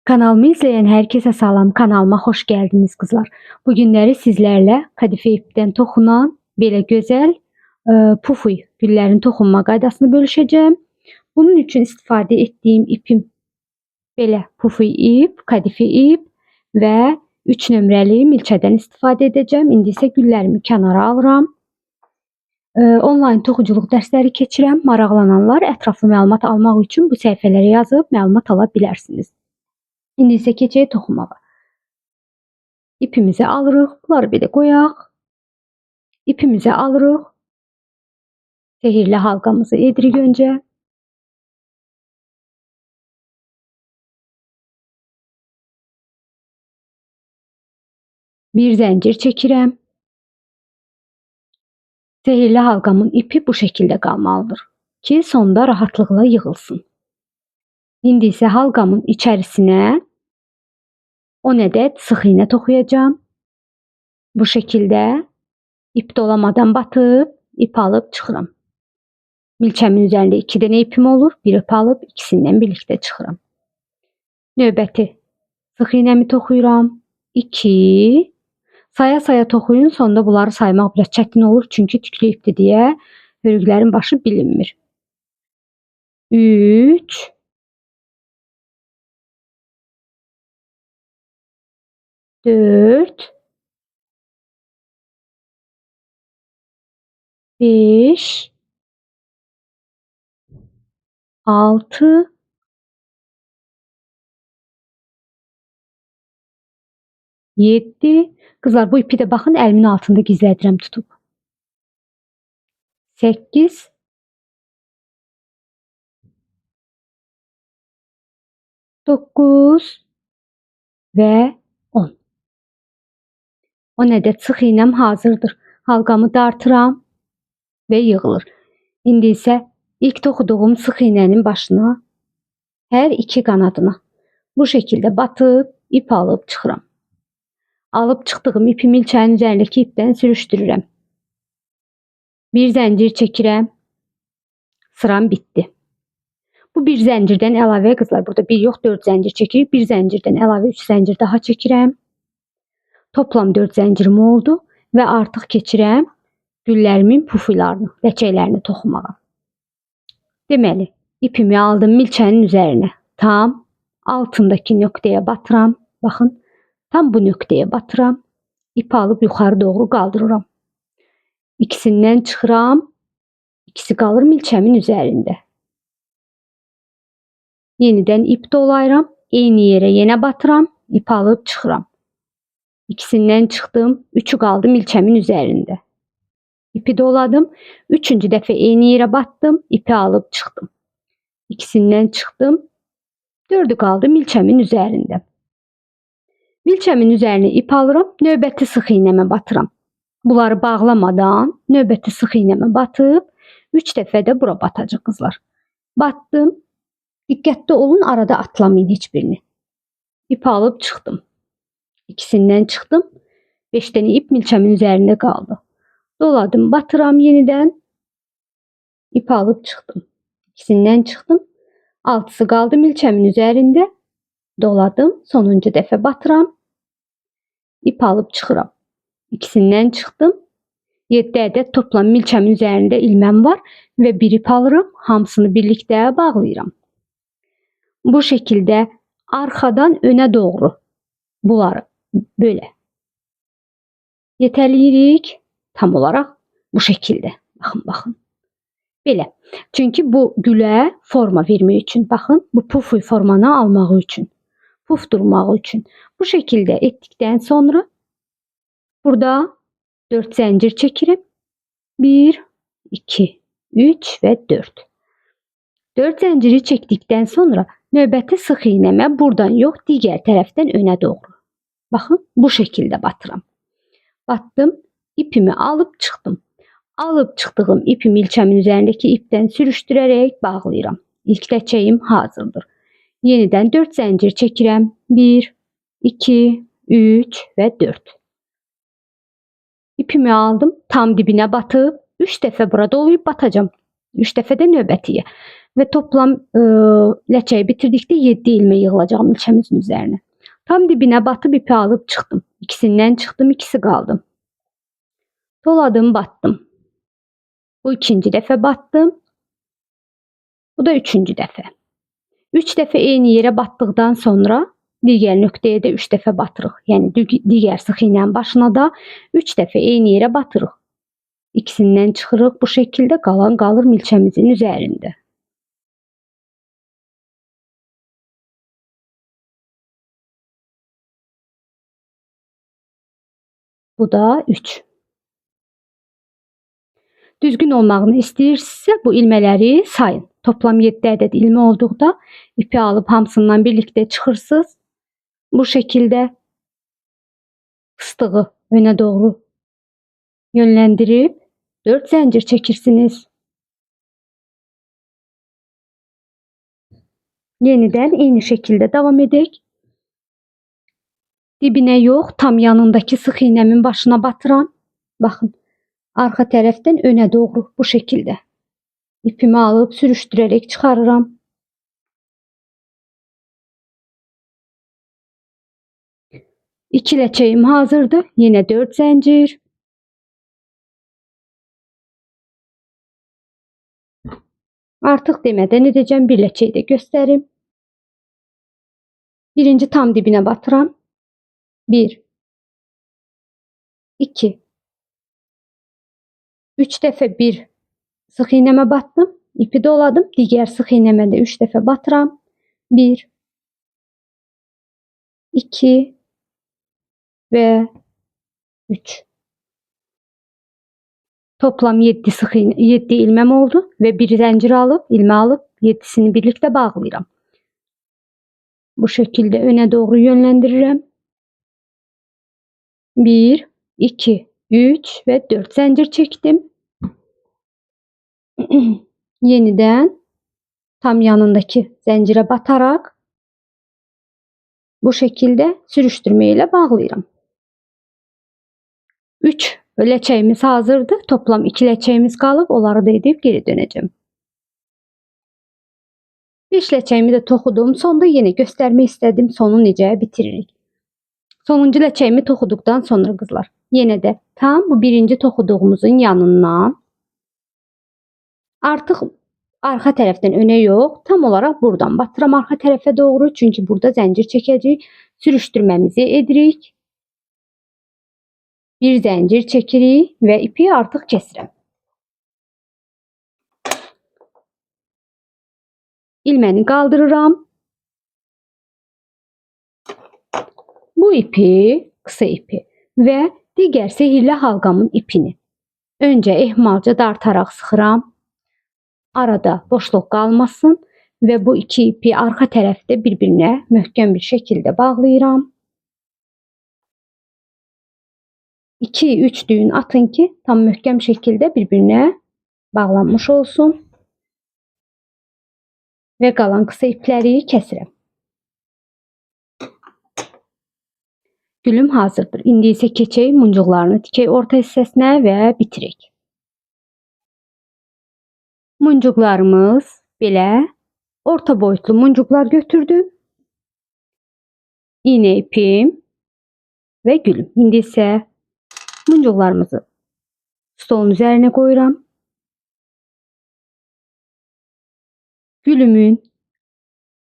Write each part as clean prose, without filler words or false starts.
Kanalımı izleyen herkese salam. Kanalıma hoş geldiniz kızlar. Bugünleri sizlerle kadife ipten toxunan belə gözəl pufuy güllərin toxunma qaydasını bölüşeceğim. Bunun için istifade ettiğim ipim belə pufuy ip, kadife ip ve 3 nömrəli milçədən istifadə edəcəm. İndi isə güllərimi kənara alıram. Online toxuculuq dərsləri keçirəm. Maraqlananlar ətraflı məlumat almaq üçün bu səhifələrə yazıb məlumat ala bilərsiniz. İndi isə keçək toxumağa. İpimizi alırıq. Bunları belə qoyaq. İpimizi alırıq. Sehirli halqamızı edirik öncə. Bir zəncir çəkirəm. Sehirli halqamın ipi bu şəkildə qalmalıdır ki, sonda rahatlıqla yığılsın. İndi isə halqamın içərisinə 10 ədəd sıx iğnə toxuyacağım. Bu şəkildə ip dolamadan batıb ip alıb çıxıram. Milçəmin üzərində 2 dənə ipim olur. Bir ip alıb ikisindən birlikdə çıxıram. Növbəti sıx iğnəmi toxuyuram. 2 saya toxuyun. Sonda bunları saymaq biraz çətin olur. Çünki tüklü ipdir deyə hörüklərin başı bilinmir. 3 4 5 6 7 Kızlar bu ipi de baxın əlimin altında gizlədirəm tutub. 8 9 və 10. 10 ədəd sıx iğnəm hazırdır. Halqamı dartıram və yığılır. İndi isə ilk toxuduğum sıx iğnənin başına hər iki qanadına bu şəkildə batıb ip alıb çıxıram. Alıb çıxdığım ipi milçənin üzərindəki ipdən sürüşdürürəm. Bir zəncir çəkirəm. Sıram bitdi. Bu bir zəncirdən əlavə qızlar burada 1 yox 4 zəncir çəkirik. Bir zəncirdən əlavə 3 zəncir daha çəkirəm. Toplam 4 zəncirim oldu və artıq keçirəm güllərimin pufuylarını, ləçəklərini toxumağa. Deməli, ipimi aldım milçənin üzərinə. Tam altındakı nöqtəyə batıram. Baxın. Tam bu nöqtəyə batıram. İpi alıb yuxarı doğru qaldırıram. İkisindən çıxıram. İkisi qalır milçəmin üzərində. Yenidən ip dolayıram. Eyni yerə yenə batıram. İp alıb çıxıram. İkisindən çıxdım. Üçü qaldı milçəmin üzərində. İpi doladım. Üçüncü dəfə eyni yerə battım. İpi alıb çıxdım. İkisindən çıxdım. Dördü qaldı milçəmin üzərində. Milçəmin üzərinə ip alıram. Növbəti sıx iğnəmə batıram. Bunları bağlamadan növbəti sıx iğnəmə batıb 3 dəfə də bura batacaq qızlar. Battım. Diqqətli olun, arada atlamayın heç birini. İp alıb çıxdım. İkisindən çıxdım. 5 dənə ip milçəmin üzərində qaldı. Doladım, batıram yenidən. İp alıb çıxdım. İkisindən çıxdım. 6'sı qaldı milçəmin üzərində. Doladım. Sonuncu dəfə batıram. İp alıb çıxıram. İkisindən çıxdım. 7 ədəd toplam milçəmin üzərində ilməm var və bir ip alırım. Hamısını birlikdə bağlayıram. Bu şəkildə arxadan önə doğru bunları böyle yetərləyirik. Tam olaraq bu şəkildə. Baxın. Belə. Çünki bu gülə forma vermək üçün. Baxın, bu pufuy formanı almaq üçün. Puf durmaq üçün. Bu şəkildə etdikdən sonra burada 4 zəncir çəkirim. 1, 2, 3 və 4. 4 zənciri çəkdikdən sonra növbəti sıx iğnəmə buradan yox, digər tərəfdən önə doğru. Baxın, bu şəkildə batıram. Battım, ipimi alıb çıxdım. Alıb çıxdığım ipi milçəmin üzərindəki ipdən sürüşdürərək bağlayıram. İlk ləçəyim hazırdır. Yenidən 4 zəncir çəkirəm. 1, 2, 3 və 4. İpimi aldım. Tam dibinə batıb 3 dəfə burada dolayıb batacağım. 3 dəfə də növbətiyə. ve toplam leçeyi bitirdikdə 7 ilmek yığılacağım ilçemizin üzerine. Tam dibine batıp ipi alıp çıktım. İkisinden çıktım, ikisi kaldım. Doladım, battım. Bu ikinci defa battım. Bu da üçüncü defa. 3 defa eyni yere battıktan sonra diğer nöqtəyə də 3 defa batırıq. Yəni diğer sıx iğnenin başına da 3 defa eyni yere batırıq. İkisinden çıxırıq. Bu şekilde qalan qalır milçəmizin üzerinde. Bu da 3. Düzgün olmağını istəyirsinizsə bu ilmələri sayın. Toplam 7 adet ilmə olduqda ipi alıp hamısından birlikte çıxırsınız. Bu şekilde fıstığı öne doğru yönlendirip 4 zincir çekirsiniz. Yeniden aynı şekilde devam edek. Dibine yok, tam yanındaki sık iğnemin başına batıram. Bakın, arka taraftan öne doğru bu şekilde. İpimi alıp sürüştürerek çıkarırım. İki leçeğim hazırdı. Yine 4 zincir. Artık demeden edeceğim, bir leçeği de göstereyim. Birinci tam dibine batıram. 1 2 3 defa bir sık iğneme battım. İpi doladım. Diğer sık iğneme de 3 defa batıram. 1 2 ve 3. Toplam 7 sık iğne, 7 ilmem oldu ve bir zincir alıp ilme alıp 7'sini birlikte bağlayacağım. Bu şekilde öne doğru yönlendiririm. 1 2 3 ve 4 zincir çektim. Yeniden tam yanındaki zincire batarak bu şekilde sürüştürme ile bağlayacağım. 3 leçeğimiz hazırdı. Toplam 2 leçeğimiz kalıp onları da edip geri döneceğim. 5 leçeğimi de toxudum. Sonda yine göstermek istedim sonu necə bitiririk. Sonuncu leçeğimi toxuduktan sonra kızlar yine de tam bu birinci toxuduğumuzun yanından artık arka taraftan öne yok, tam olarak buradan batıram arka tarafa doğru, çünkü burada zincir çekeceğiz. Sürüştürmemizi edirik. Bir zincir çekirik ve ipi artık kəsirəm. İlməni kaldırıram. Bu ipi, kısa ipi ve diğer sihirli halqamın ipini önce ehmalca dartarak sıxıram. Arada boşluq qalmasın ve bu iki ipi arka tarafta birbirine möhkəm bir şekilde bağlayıram. 2-3 düğün atın ki tam möhkəm şekilde birbirine bağlanmış olsun. Ve qalan kısa ipləri kəsirəm. Gülüm hazırdır. İndi isə keçək muncuqlarını tikək orta hissəsinə və bitirək. Muncuqlarımız belə orta boyutlu muncuqlar götürdüm. İğne ipim ve gülüm. İndi isə muncuqlarımızı stolun üzerine koyuram. Gülümün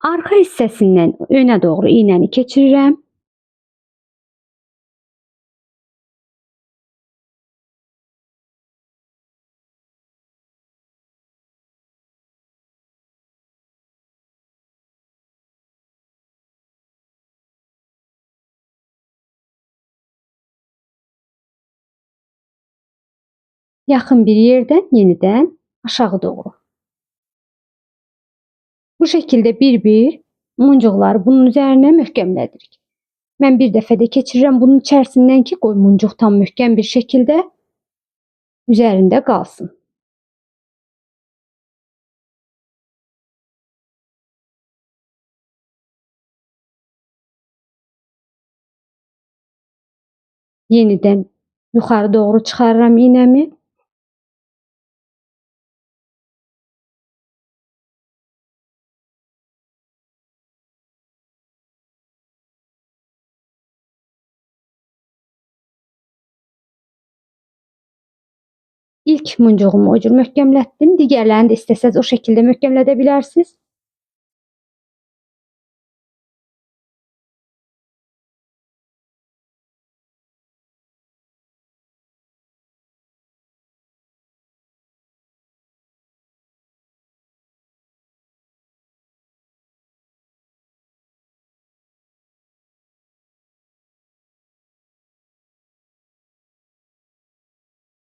arka hissəsindən öne doğru iğnəni keçirirəm. Yakın bir yerden yeniden aşağı doğru. Bu şekilde bir muncuqları bunun üzerine möhkəmlədirik. Ben bir dəfədə keçirirəm bunun içerisinden ki qoy muncuq tam möhkəm bir şekilde üzerinde kalsın. Yeniden yukarı doğru çıkarıram iğnemi. ilk muncuğumu o cür möhkəmlətdim. Digərlərini də istəsəz o şəkildə möhkəmlədə bilərsiniz.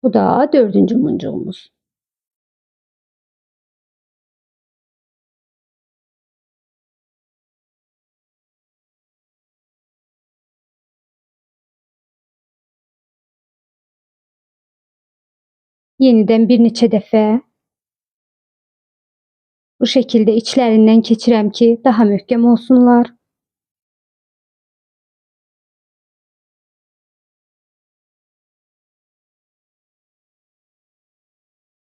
Bu da dördüncü muncuğumuz. Yenidən bir neçə dəfə bu şəkildə içlərindən keçirəm ki, daha möhkəm olsunlar.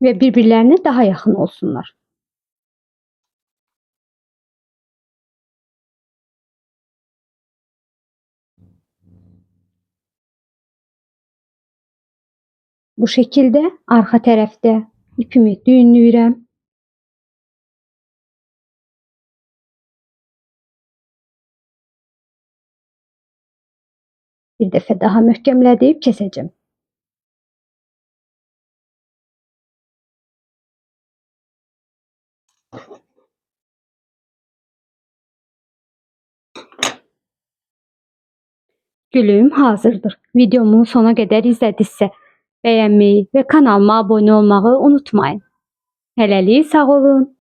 Və bir-birlərinə daha yaxın olsunlar. Bu şəkildə arxa tərəfdə ipimi düyünləyirəm. Bir dəfə daha möhkəmlədib kəsəcəm. Gülüm hazırdır. Videomu sona qədər izlədinizsə, bəyənməyi və kanalıma abunə olmağı unutmayın. Hələlik sağ olun.